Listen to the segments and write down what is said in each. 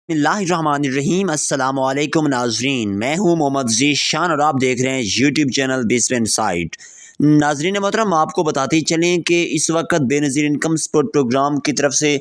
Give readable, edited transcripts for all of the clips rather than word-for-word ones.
बिस्मिल्लाहिर्रहमानिर्रहीम। अस्सलाम वालेकुम नाजरीन, मैं हूँ मोहम्मद ज़ीशान और आप देख रहे हैं यूट्यूब चैनल बिस्म इनसाइट। नाजरीन मोहतरम, आपको बताते ही चलें कि इस वक्त बेनज़ीर इनकम सपोर्ट प्रोग्राम की तरफ से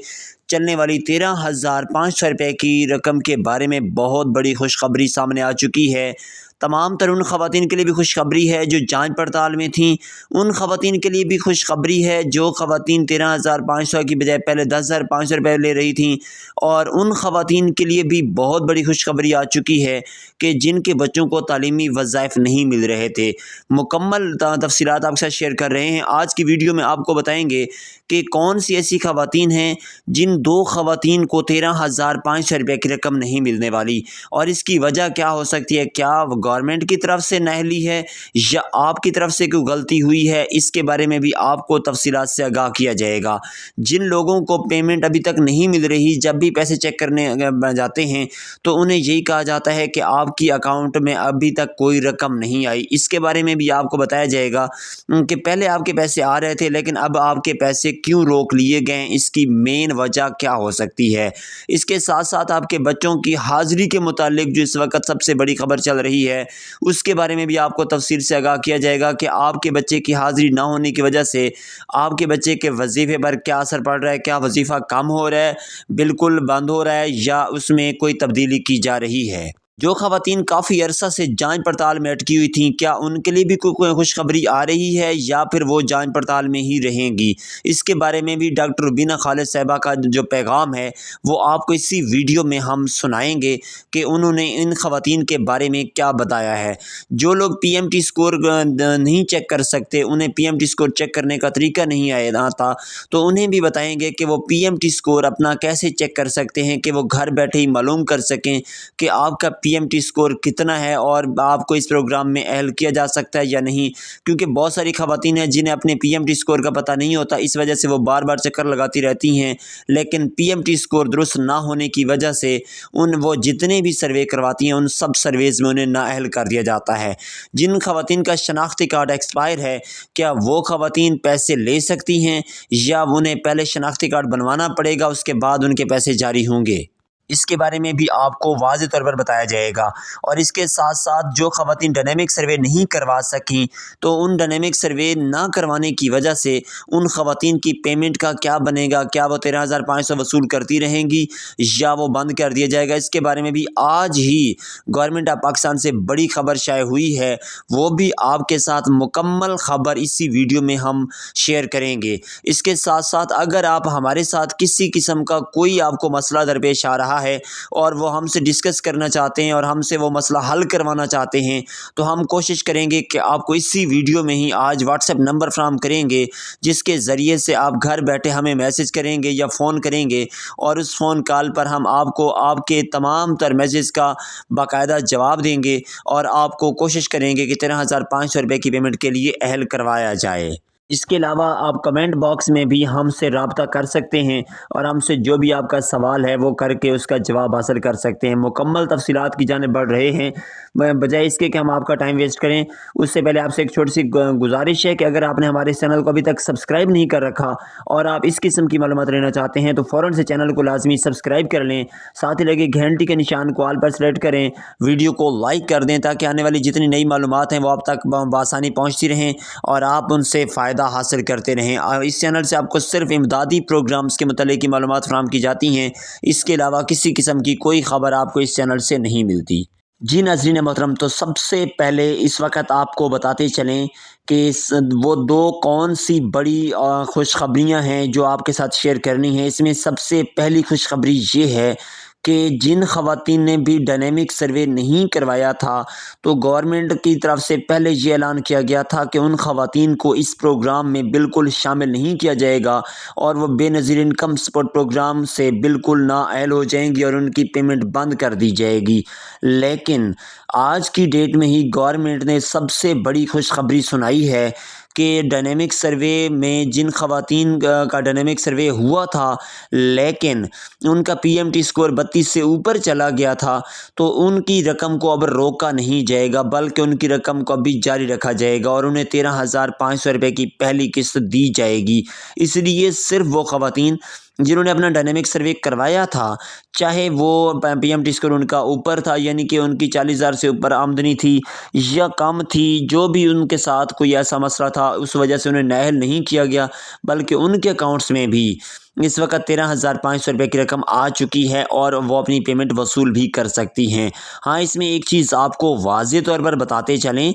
चलने वाली 13,500 रुपये की रकम के बारे में बहुत बड़ी खुशखबरी सामने आ चुकी है। तमाम तर उन ख़वातीन के लिए भी खुशखबरी है जो जांच पड़ताल में थीं, उन ख़वातीन के लिए भी खुशखबरी है जो ख़वातीन 13,500 की बजाय पहले 10,500 रुपये ले रही थीं, और उन ख़वातीन के लिए भी बहुत बड़ी खुशखबरी आ चुकी है कि जिनके बच्चों को तालीमी वज़ाइफ नहीं मिल रहे थे। मुकम्मल तफ़सीलात आपके साथ शेयर कर रहे हैं। आज की वीडियो में आपको बताएंगे कि कौन सी ऐसी ख़वातीन हैं जिन दो ख़वातीन को 13,500 रुपये की रकम नहीं मिलने वाली, और इसकी वजह क्या हो सकती है। क्या गवर्नमेंट की तरफ से नाअहली है या आपकी तरफ से कोई गलती हुई है, इसके बारे में भी आपको तफसीलात से आगाह किया जाएगा। जिन लोगों को पेमेंट अभी तक नहीं मिल रही, जब भी पैसे चेक करने जाते हैं तो उन्हें यही कहा जाता है कि आपकी अकाउंट में अभी तक कोई रकम नहीं आई। इसके बारे में भी आपको बताया जाएगा कि पहले आपके पैसे आ रहे थे लेकिन अब आपके पैसे क्यों रोक लिए गए, इसकी मेन वजह क्या हो सकती है। इसके साथ साथ आपके बच्चों की हाज़िरी के मुतालिक जो इस वक्त सबसे बड़ी खबर चल रही है, उसके बारे में भी आपको तफसील से आगाह किया जाएगा कि आपके बच्चे की हाज़िरी ना होने की वजह से आपके बच्चे के वजीफ़े पर क्या असर पड़ रहा है। क्या वजीफ़ा कम हो रहा है, बिल्कुल बंद हो रहा है, या उसमें कोई तब्दीली की जा रही है। जो ख़वातीन काफ़ी अरसा से जांच पड़ताल में अटकी हुई थीं, क्या उनके लिए भी कोई खुशखबरी आ रही है या फिर वो जांच पड़ताल में ही रहेंगी। इसके बारे में भी डॉक्टर रुबीना खालिद साहिबा का जो पैगाम है वो आपको इसी वीडियो में हम सुनाएंगे कि उन्होंने इन ख़वातीन के बारे में क्या बताया है। जो लोग PMT स्कोर नहीं चेक कर सकते, उन्हें PMT स्कोर चेक करने का तरीका नहीं आता, तो उन्हें भी बताएंगे कि वो PMT स्कोर अपना कैसे चेक कर सकते हैं कि वो घर बैठे ही मालूम कर सकें कि आपका PMT स्कोर कितना है और आपको इस प्रोग्राम में अहल किया जा सकता है या नहीं। क्योंकि बहुत सारी ख़वातीन हैं जिन्हें अपने PMT स्कोर का पता नहीं होता, इस वजह से वो बार बार चक्कर लगाती रहती हैं, लेकिन PMT स्कोर दुरुस्त ना होने की वजह से वो जितने भी सर्वे करवाती हैं उन सब सर्वेज़ में उन्हें नाअहल कर दिया जाता है। जिन ख़वातीन का शनाख्ती कार्ड एक्सपायर है, क्या वो ख़वातीन पैसे ले सकती हैं या उन्हें पहले शनाख्ती कार्ड बनवाना पड़ेगा, उसके बाद उनके पैसे जारी होंगे। इसके बारे में भी आपको वाज़े तौर पर बताया जाएगा। और इसके साथ साथ जो ख़वातीन डायनेमिक सर्वे नहीं करवा सकीं, तो उन डायनेमिक सर्वे ना करवाने की वजह से उन ख़वातीन की पेमेंट का क्या बनेगा। क्या वो 13,500 वसूल करती रहेंगी या वो बंद कर दिया जाएगा। इसके बारे में भी आज ही गवर्नमेंट ऑफ पाकिस्तान से बड़ी खबर शाये हुई है, वो भी आपके साथ मुकम्मल ख़बर इसी वीडियो में हम शेयर करेंगे। इसके साथ साथ अगर आप हमारे साथ किसी किस्म का कोई आपको मसला दरपेश आ रहा है और वो हमसे डिस्कस करना चाहते हैं और हमसे वो मसला हल करवाना चाहते हैं, तो हम कोशिश करेंगे कि आपको इसी वीडियो में ही आज व्हाट्सएप नंबर फराहम करेंगे, जिसके ज़रिए से आप घर बैठे हमें मैसेज करेंगे या फ़ोन करेंगे, और उस फ़ोन कॉल पर हम आपको आपके तमाम तर मैसेज का बाकायदा जवाब देंगे और आपको कोशिश करेंगे कि 13,500 रुपये की पेमेंट के लिए अहल करवाया जाए। इसके अलावा आप कमेंट बॉक्स में भी हमसे रब्ता कर सकते हैं और हमसे जो भी आपका सवाल है वो करके उसका जवाब हासिल कर सकते हैं। मुकम्मल तफसीलात की जाने बढ़ रहे हैं, बजाय इसके कि हम आपका टाइम वेस्ट करें। उससे पहले आपसे एक छोटी सी गुजारिश है कि अगर आपने हमारे चैनल को अभी तक सब्सक्राइब नहीं कर रखा और आप इस किस्म की मालूमात लेना चाहते हैं, तो फ़ौरन से चैनल को लाजमी सब्सक्राइब कर लें। साथ ही लगे घंटी के निशान को ऑल पर सेलेक्ट करें, वीडियो को लाइक कर दें ताकि आने वाली जितनी नई मालूमात हैं वो आप तक बआसानी पहुँचती रहें और आप उनसे फ़ायदा हासिल करते रहें। और इस चैनल से आपको सिर्फ इमदादी प्रोग्राम्स के मुतालिक की मालूमात फराहम की जाती हैं, इसके अलावा किसी किस्म की कोई ख़बर आपको इस चैनल से नहीं मिलती। जी नाज़रीन मोहतरम, तो सबसे पहले इस वक्त आपको बताते चलें कि वो दो कौन सी बड़ी खुशखबरियाँ हैं जो आपके साथ शेयर करनी है। इसमें सबसे पहली खुशखबरी ये है कि जिन ख़वातीन ने भी डायनेमिक सर्वे नहीं करवाया था, तो गवर्नमेंट की तरफ से पहले ये ऐलान किया गया था कि उन ख़वातीन को इस प्रोग्राम में बिल्कुल शामिल नहीं किया जाएगा और वो बेनज़ीर इनकम सपोर्ट प्रोग्राम से बिल्कुल नाअहल हो जाएंगी और उनकी पेमेंट बंद कर दी जाएगी। लेकिन आज की डेट में ही गवर्नमेंट ने सबसे बड़ी खुशखबरी सुनाई है कि डायनेमिक सर्वे में जिन ख़वातीन का डायनेमिक सर्वे हुआ था लेकिन उनका PMT स्कोर 32 से ऊपर चला गया था, तो उनकी रकम को अब रोका नहीं जाएगा बल्कि उनकी रकम को अभी जारी रखा जाएगा और उन्हें 13,500 रुपये की पहली किस्त दी जाएगी। इसलिए सिर्फ वो ख़वातीन जिन्होंने अपना डायनेमिक सर्वे करवाया था, चाहे वो पीएमटी स्कोर उनका ऊपर था, यानी कि उनकी 40,000 से ऊपर आमदनी थी या कम थी, जो भी उनके साथ कोई ऐसा मसला था उस वजह से उन्हें नाअहल नहीं किया गया, बल्कि उनके अकाउंट्स में भी इस वक्त 13,500 रुपये की रकम आ चुकी है और वो अपनी पेमेंट वसूल भी कर सकती हैं। हाँ, इसमें एक चीज़ आपको वाज़ेह तौर पर बताते चलें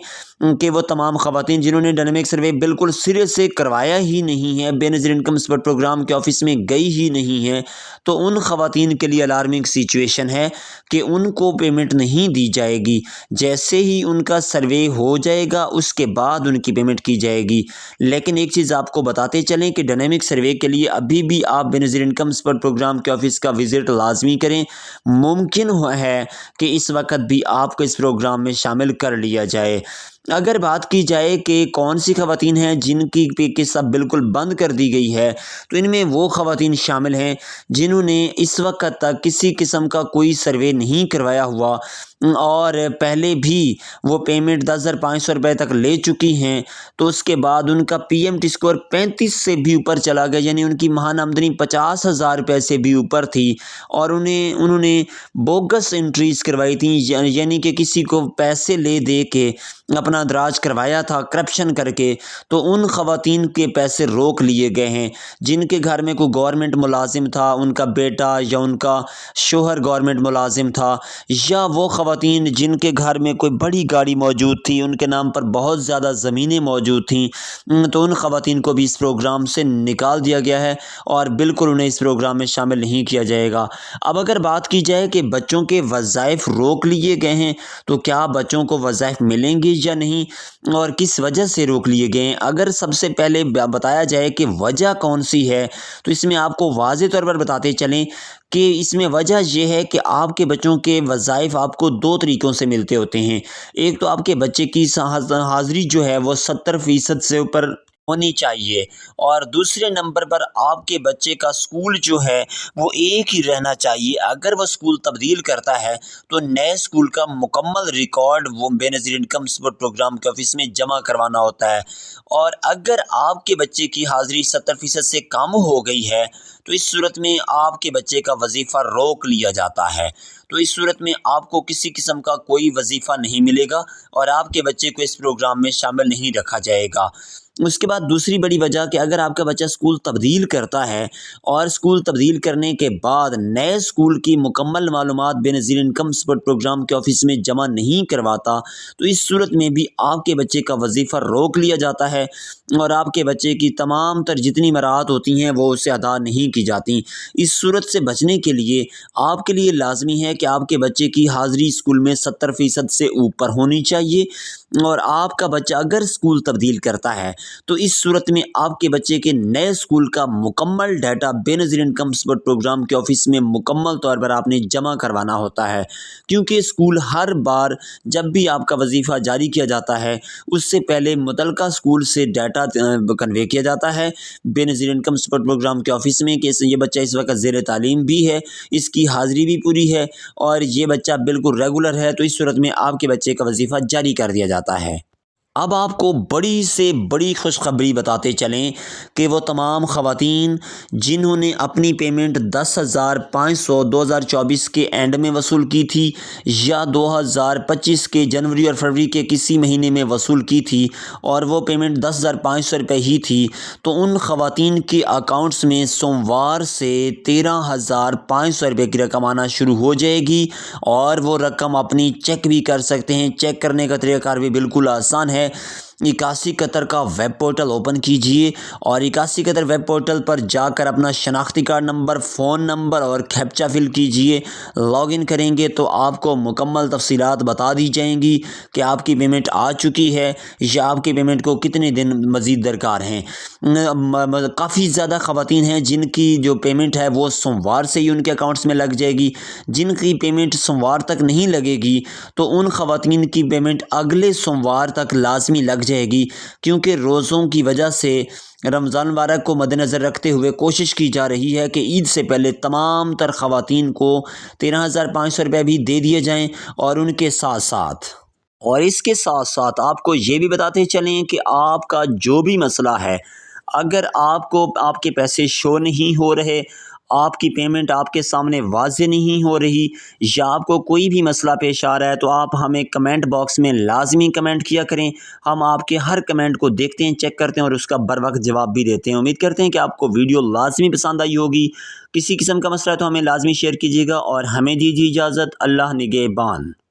कि वो तमाम ख़वातीन जिन्होंने डायनेमिक सर्वे बिल्कुल सिरे से करवाया ही नहीं है, बेनज़ीर इनकम सपोर्ट प्रोग्राम के ऑफिस में गई ही नहीं है, तो उन ख़वातीन के लिए अलार्मिंग सिचुएशन है कि उनको पेमेंट नहीं दी जाएगी। जैसे ही उनका सर्वे हो जाएगा उसके बाद उनकी पेमेंट की जाएगी। लेकिन एक चीज़ आपको बताते चलें कि डायनेमिक सर्वे के लिए अभी भी आप बेनज़ीर इनकम सपोर्ट प्रोग्राम के ऑफिस का विज़िट लाजमी करें। मुमकिन है कि इस वक्त भी आपको इस प्रोग्राम में शामिल कर लिया जाए। अगर बात की जाए कि कौन सी ख़वातीन हैं जिनकी पे किस्सा बिल्कुल बंद कर दी गई है, तो इनमें वो ख़वातीन शामिल हैं जिन्होंने इस वक्त तक किसी किस्म का कोई सर्वे नहीं करवाया हुआ और पहले भी वो पेमेंट 10,500 रुपये तक ले चुकी हैं, तो उसके बाद उनका पीएमटी स्कोर 35 से भी ऊपर चला गया, यानी उनकी महान आमदनी 50,000 रुपये से भी ऊपर थी और उन्होंने बोगस एंट्रीज़ करवाई थी, यानी कि किसी को पैसे ले दे के अपना अंदराज करवाया था करप्शन करके, तो उन ख़वातीन के पैसे रोक लिए गए हैं जिनके घर में कोई गवर्नमेंट मुलाजिम था, उनका बेटा या उनका शोहर गवर्नमेंट मुलाजिम था, या वो ख़वातीन जिनके घर में कोई बड़ी गाड़ी मौजूद थी, उनके नाम पर बहुत ज़्यादा ज़मीनें मौजूद थीं, तो उन ख़वातीन को भी इस प्रोग्राम से निकाल दिया गया है और बिल्कुल उन्हें इस प्रोग्राम में शामिल नहीं किया जाएगा। अब अगर बात की जाए कि बच्चों के वज़ाइफ रोक लिए गए हैं, तो क्या बच्चों को वज़ाइफ मिलेंगे या नहीं और किस वजह से रोक लिए गए हैं? अगर सबसे पहले बताया जाए कि वजह कौन सी है, तो इसमें आपको वाज़ेह तौर पर बताते चलें कि इसमें वजह यह है कि आपके बच्चों के वज़ाइफ आपको 2 तरीक़ों से मिलते होते हैं। एक तो आपके बच्चे की हाज़िरी जो है वो 70% से ऊपर होनी चाहिए और दूसरे नंबर पर आपके बच्चे का स्कूल जो है वो एक ही रहना चाहिए। अगर वो स्कूल तब्दील करता है तो नए स्कूल का मुकम्मल रिकॉर्ड वो बेनज़ीर इनकम सपोर्ट प्रोग्राम के ऑफिस में जमा करवाना होता है। और अगर आपके बच्चे की हाज़िरी 70% से कम हो गई है तो इस सूरत में आपके बच्चे का वजीफ़ा रोक लिया जाता है। तो इस सूरत में आपको किसी किस्म का कोई वजीफ़ा नहीं मिलेगा और आपके बच्चे को इस प्रोग्राम में शामिल नहीं रखा जाएगा। उसके बाद दूसरी बड़ी वजह कि अगर आपका बच्चा स्कूल तब्दील करता है और स्कूल तब्दील करने के बाद नए स्कूल की मुकम्मल मालूमात बेनज़ीर इनकम सपोर्ट प्रोग्राम के ऑफिस में जमा नहीं करवाता, तो इस सूरत में भी आपके बच्चे का वजीफ़ा रोक लिया जाता है और आपके बच्चे की तमाम तर जितनी मराहत होती हैं वो उससे अदा नहीं की जाती। इस सूरत से बचने के लिए आपके लिए लाजमी है कि आपके बच्चे की हाज़िरी स्कूल में 70% से ऊपर होनी चाहिए और आपका बच्चा अगर स्कूल तब्दील करता है तो इस सूरत में आपके बच्चे के नए स्कूल का मुकम्मल data Benazir income support programme के ऑफिस में मुकम्मल तौर पर आपने जमा करवाना होता है, क्योंकि स्कूल हर बार जब भी आपका वजीफ़ा जारी किया जाता है उससे पहले मुतलका स्कूल से डाटा कन्वे किया जाता है बेनज़ीर इनकम सपोर्ट प्रोग्राम के ऑफिस में कि ये बच्चा इस वक्त ज़ेर तालीम भी है, इसकी हाज़िरी भी पूरी है और ये बच्चा बिल्कुल रेगुलर है, तो इस सूरत में आपके बच्चे का वजीफ़ा जारी कर दिया जाता है। अब आपको बड़ी से बड़ी खुशखबरी बताते चलें कि वो तमाम ख़वातीन जिन्होंने अपनी पेमेंट 10,500 2024 के एंड में वसूल की थी या 2025 के जनवरी और फरवरी के किसी महीने में वसूल की थी और वो पेमेंट 10,500 रुपये ही थी, तो उन ख़वातीन के अकाउंट्स में सोमवार से 13,500 रुपये की रकम आना शुरू हो जाएगी और वो रकम अपनी चेक भी कर सकते हैं। चेक करने का तरीक़ाकार भी बिल्कुल आसान है। 81 कतर का वेब पोर्टल ओपन कीजिए और 81 कतर वेब पोर्टल पर जाकर अपना शनाख्ती कार्ड नंबर, फ़ोन नंबर और कैप्चा फिल कीजिए। लॉगिन करेंगे तो आपको मुकम्मल तफसीलात बता दी जाएंगी कि आपकी पेमेंट आ चुकी है या आपकी पेमेंट को कितने दिन मज़ीद दरकार हैं। काफ़ी ज़्यादा ख़वातीन हैं जिनकी जो पेमेंट है वो सोमवार से ही उनके अकाउंट्स में लग जाएगी। जिनकी पेमेंट सोमवार तक नहीं लगेगी तो उन ख़वातीन की पेमेंट अगले सोमवार तक लाजमी लग जाएगी, क्योंकि रोज़ों की वजह से रमज़ान मुबारक को मद्देनज़र रखते हुए कोशिश की जा रही है कि ईद से पहले तमाम तर ख़वातीन को 13,500 रुपये भी दे दिए जाएं और उनके साथ साथ इसके साथ साथ आपको ये भी बताते चलें कि आपका जो भी मसला है, अगर आपको आपके पैसे शो नहीं हो रहे آپ کی پیمنٹ آپ کے سامنے واضح نہیں ہو رہی یا آپ کو کوئی بھی مسئلہ پیش آ رہا ہے تو آپ ہمیں کمنٹ باکس میں لازمی کمنٹ کیا کریں۔ ہم آپ کے ہر کمنٹ کو دیکھتے ہیں، چیک کرتے ہیں اور اس کا بر وقت جواب بھی دیتے ہیں۔ امید کرتے ہیں کہ آپ کو ویڈیو لازمی پسند آئی ہوگی۔ کسی قسم کا مسئلہ ہے تو ہمیں لازمی شیئر کیجیے گا اور ہمیں دیجیے اجازت۔ اللہ نگہبان۔